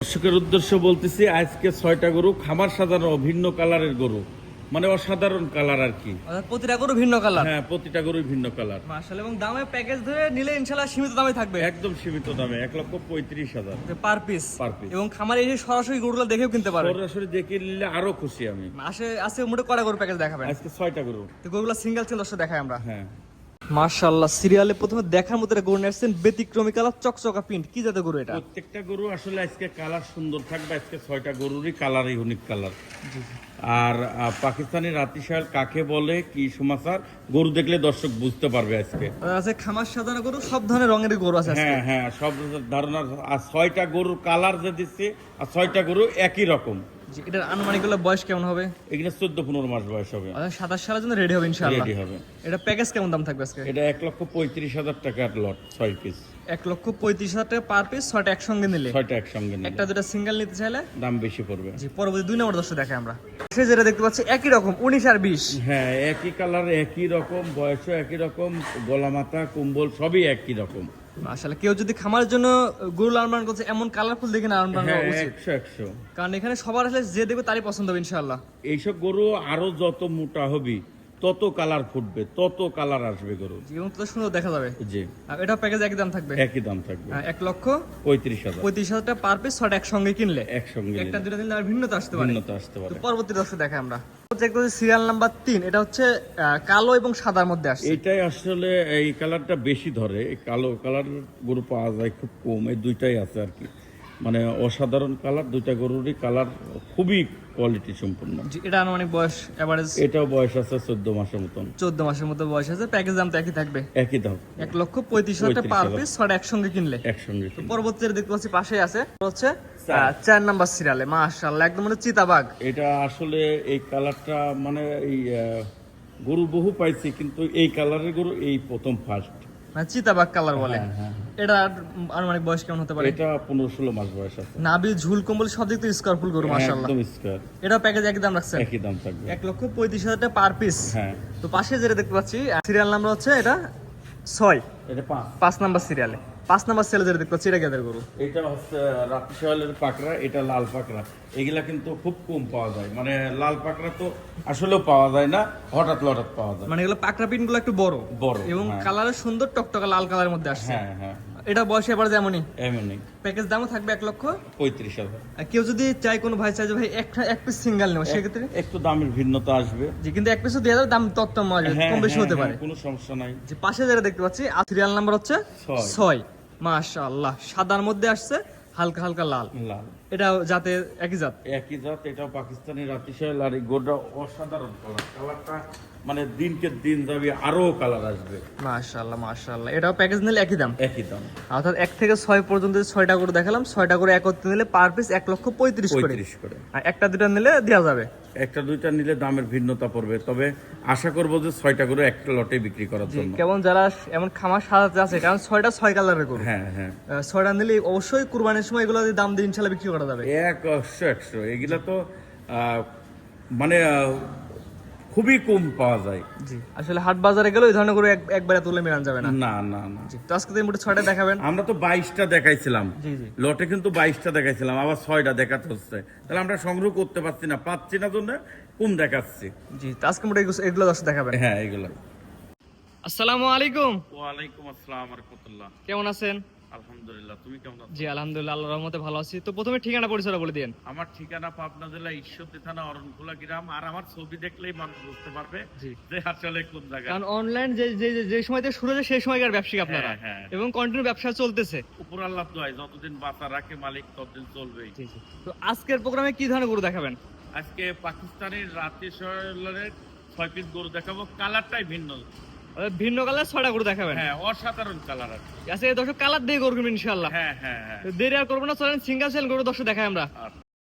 দর্শকের উদ্দেশ্য বলতেছি, আজকে 6টা গরু খামার সাজানো ভিন্ন কালারের গরু, মানে অসাধারণ কালার আর কি। প্রতিটা গরু ভিন্ন কালার। হ্যাঁ, প্রতিটা গরুই ভিন্ন কালার। মাশাআল্লাহ। এবং দামে প্যাকেজ ধরে নিলে ইনশাআল্লাহ সীমিত দামে থাকবে, একদম সীমিত দামে, 1,35,000 পার পিস। এবং খামারে এসে সরাসরি গরুগুলো দেখেও কিনতে পারবে। সরাসরি দেখে নিলে আরো খুশি আমি। আজকে মোটে কয়টা গরু প্যাকেজ দেখাবেন? আজকে 6টা গরু। তো গরুগুলো সিঙ্গেল ছিল দর্শক দেখাই আমরা। হ্যাঁ, মাশাআল্লাহ, সিরিয়ালে প্রথমে দেখার মতো গরু নিয়ে আসছেন, ব্যতিক্রমী কালার, চকচকা প্রিন্ট। কি জাতের গরু এটা? প্রত্যেকটা গরু আসলে আজকে কালার সুন্দর থাকবে। আজকে 6টা গরুরই কালার ইউনিক কালার। আর পাকিস্তানি রাতি শাল কাকে বলে, কি সমাচার, গরু দেখলে দর্শক বুঝতে পারবে আজকে। আছে খামার সাজানো গরু, সব ধরনের রঙের গরু আছে আজকে। হ্যাঁ হ্যাঁ, সব ধারণার। আর 6টা গরুর কালার যে দিচ্ছে, আর 6টা গরু একই রকম। এটার আনুমানিক বয়স কেমন হবে? এগুলো 14-15 মাস বয়স হবে। 27 সালের জন্য রেডি হবে ইনশাআল্লাহ। রেডি হবে। এটা প্যাকেজ কেমন দাম থাকবে আজকে? এটা 1,35,000 টাকার লট, 6 পিস। 1,35,000 টাকা পার পিস, 6টা একসঙ্গে নিলে। 6টা একসঙ্গে নিলে একটা দুটো সিঙ্গেল নিতে চাইলে দাম বেশি পড়বে। জি। পরবর্তী 2 নম্বর দর্শক দেখাই আমরা। সে যেটা দেখতে পাচ্ছি একই রকম 19 আর 20। হ্যাঁ, একই কালার, একই রকম, বয়সও একই রকম, গলা মাথা কম্বল সবই একই রকম। আসলে কেউ যদি খামারের জন্য গরু লালন পালন করছে, এমন কালারফুল দেখে লালন পালন করা উচিত। 100। কারণ এখানে সবার আসলে যে দেখবে তারই পছন্দ হবে ইনশাআল্লাহ। এইসব গরু আরো যত মোটা হবি তত কালার ফুটবে, তত কালার আসবে গরু। এবং তো সুন্দর দেখা যাবে। জি। আর এটা প্যাকেজ একই দাম থাকবে? একই দাম থাকবে। 1,35,000 টাকা পার পিস, 6টা একসঙ্গে কিনলে। একসঙ্গে একটা দুটো দিলে আর ভিন্নতা আসতে পারে। ভিন্নতা আসতে পারে। তো পরবর্তী দর্শক দেখাই আমরা। সিরিয়াল নাম্বার 3, এটা হচ্ছে কালো এবং সাদার মধ্যে আসছে। এটাই আসলে এই কালারটা বেশি ধরে। এই কালো কালার গরু পাওয়া যায় খুব কম। এই দুইটাই আছে আর কি, মানে অসাধারণ কালার। দুইটা গরুরই কালার খুবই কোয়ালিটি সম্পূর্ণ। এটা আনুমানিক বয়স এভারেজ? এটাও বয়স আছে 14 মাসের মতন। 14 মাসের মতো বয়স আছে। প্যাকেজ দাম তো একই থাকবে? একই দাম। 1,35,000 টাকা পার পিস, 6টা একসঙ্গে কিনলে। একসঙ্গে। তো পরবর্তী দেখতে পাচ্ছি পাশে আছে হচ্ছে 4 নাম্বার সিরিয়ালে। মাশাআল্লাহ, একদম মানে চিতাবাঘ। এটা আসলে এই কালারটা মানে এই গরু বহু পাইছি, কিন্তু এই কালারের গরু এই প্রথম ফার্স্ট। মানে চিতাবাঘ কালার বলে। হ্যাঁ। এটা আনুমানিক বয়স কেমন হতে পারে? এটা 15-16 মাস বয়স আছে। নাভি, ঝুল, কম্বল সব দিক থেকে স্কয়ারফুল গরু মাশাআল্লাহ। একদম স্কয়ার। এটা প্যাকেজ একই দাম রাখছেন? একই দাম থাকবে। 1,35,000 টাকা পার পিস। হ্যাঁ। তো পাশে যেটা দেখতে পাচ্ছি সিরিয়াল নাম্বার হচ্ছে এটা 6। এটা 5 নাম্বার সিরিয়ালে। 5 নাম্বার সিরিয়ালে যেটা দেখতে পাচ্ছি, এটা কেদের গরু? এটা হচ্ছে রাতি শালের পাকড়া, এটা লাল পাকড়া। এগুলা কিন্তু খুব কম পাওয়া যায়, মানে লাল পাকড়া তো আসলেও পাওয়া যায় না, হঠাৎ পাওয়া যায়। মানে এগুলো পাকড়া পিন গুলো একটু বড় বড় এবং হ্যাঁ। কালারে সুন্দর টকটকা লাল কালারের মধ্যে আসছে। হ্যাঁ হ্যাঁ। এটা বয়সে এবার যেমনই এমনই। প্যাকেজ দামও থাকবে 1,35,000। আর কেউ যদি চাই, কোনো ভাই চাই যে ভাই এক পিস সিঙ্গেল নেব, সেক্ষেত্রে একটু দামের ভিন্নতা আসবে। জি, কিন্তু এক পিসও দিয়ে যাবে, দাম তত্ত্ব কম বেশি হতে পারে। কোনো সমস্যা নাই। যে পাশে যেটা দেখতে পাচ্ছি সিরিয়াল নাম্বার হচ্ছে 6। মাশাআল্লাহ, সাদার মধ্যে আসছে, হালকা হালকা লাল। এটা জাতে একই জাত? একই জাত। এটাও পাকিস্তানি রাতি শাল। আর এই গোটা অসাধারণ কালার। কালারটা মানে দিনকে দিন যাবে, আরো কালার আসবে। মাশাআল্লাহ মাশাআল্লাহ। এটাও প্যাকেজ নিলে একই দাম? একই দাম। অর্থাৎ 1 থেকে 6 পর্যন্ত 6টা করে দেখালাম, 6টা করে একত্রে নিলে পার পিস 1,35,000 করে। আর একটা দুটা নিলে দেওয়া যাবে। একটা দুইটা নিলে দামের ভিন্নতা পড়বে, তবে আশা করবো যে 6টা করে একটা লটে বিক্রি করার জন্য। কেমন যারা এমন খামার সাজাতে আছে, কারণ 6টা 6 কালারের গরু। হ্যাঁ হ্যাঁ। 6টা নিলে অবশ্যই কুরবানির সময় এগুলো দাম দিয়ে ইনশাআল্লাহ বিক্রি করা যাবে। 100 এগুলা তো মানে খুবই কম পাওয়া যায়। জি, আসলে হাট বাজারে গেলে ওই ধরনের গরু একবারে তুলে মেলান যাবে না। না না না। তো আজকে তো মোটে 6টা দেখাবেন? আমরা তো 22টা দেখাইছিলাম। জি জি। লটে কিন্তু 22টা দেখাইছিলাম, আবার 6টা দেখাতে হচ্ছে। তাহলে আমরা সংগ্রহ করতে পারছি না, পাচ্ছি না জন্য কম দেখাচ্ছি। জি, তো আজকে মোটে এগুলো দর্শক দেখাবেন? হ্যাঁ, এগুলো। আসসালামু আলাইকুম। ওয়ালাইকুম আসসালাম ওয়া রাহমাতুল্লাহ। কেমন আছেন? আলহামদুলিল্লাহ, তুমি কেমন আছো? জি আলহামদুলিল্লাহ, আল্লাহর রহমতে ভালো আছি। তো প্রথমে ঠিকানা পরিচয় বলে দিন। আমার ঠিকানা পাবনা জেলা ঈশ্বরদী থানা অরণখোলা গ্রাম। আর আমার ছবি দেখলেই মানুষ বুঝতে পারবে যে আসলে কোন জায়গা। কারণ অনলাইন যে সময় থেকে শুরু হয়েছে সেই সময়কার ব্যবসায়ী আপনারা, হ্যাঁ। এবং কন্টিনিউ ব্যবসা চলতেছে। উপর আল্লাহ দোয়ায় যতদিন বাঁচা রাখে মালিক ততদিন চলবেই। তো আজকের প্রোগ্রামে কি ধরনের গরু দেখাবেন? আজকে পাকিস্তানের রাতি শালের 6 পিস গরু দেখাবো। কালারটাই ভিন্ন। ভিন্ন কালার 6টা গরু দেখাবেন? হ্যাঁ, অসাধারণ কালার আছে। আচ্ছা, দর্শক কালার দিয়ে গরু কিনবেন ইনশাআল্লাহ। হ্যাঁ হ্যাঁ হ্যাঁ। দেরি আর করবো না, চলেন সিঙ্গেল সেল গরু দর্শক দেখাই আমরা।